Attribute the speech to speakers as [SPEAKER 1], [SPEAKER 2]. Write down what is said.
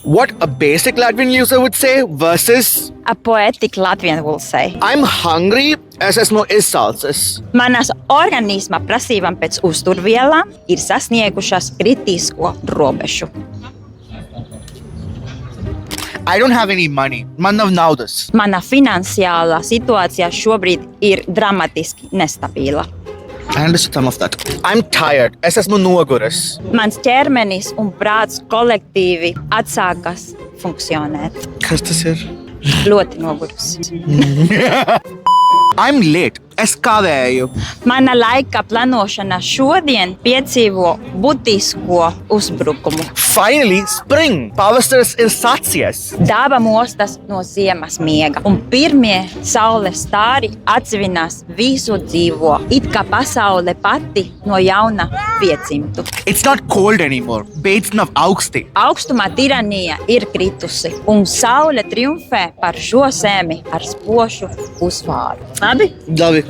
[SPEAKER 1] what a basic Latvian user would say versus
[SPEAKER 2] A poetic Latvian will say.
[SPEAKER 1] I'm hungry, es esmu izsalcis.
[SPEAKER 2] Manas organisma prasībām pēc uzturvielām ir sasniegušas kritisko robežu.
[SPEAKER 1] I don't have any money. Man nav naudas.
[SPEAKER 2] Mana finansiālā situācija šobrīd ir dramatiski nestabila.
[SPEAKER 1] I understood some of that. I'm tired. Es esmu noguris.
[SPEAKER 2] Mans ķermenis un prāts kolektīvi atsākas funkcionēt.
[SPEAKER 1] Kas tas ir?
[SPEAKER 2] Ļoti noguris.
[SPEAKER 1] I'm late. Es kavēju.
[SPEAKER 2] Mana laika plānošana šodien piedzīvo būtisko uzbrukumu.
[SPEAKER 1] Finally, spring. Pavasaris ir sācies.
[SPEAKER 2] Daba mostas no ziemas miega, un pirmie saules stāri atsvinās visu dzīvo, it kā pasaule pati no jauna piedzimtu.
[SPEAKER 1] It's not cold anymore. Beidz nav augsti.
[SPEAKER 2] Augstuma tiranija ir kritusi, un saule triumfē par šo zemi ar spožu uzvāru. Labi?
[SPEAKER 1] Labi.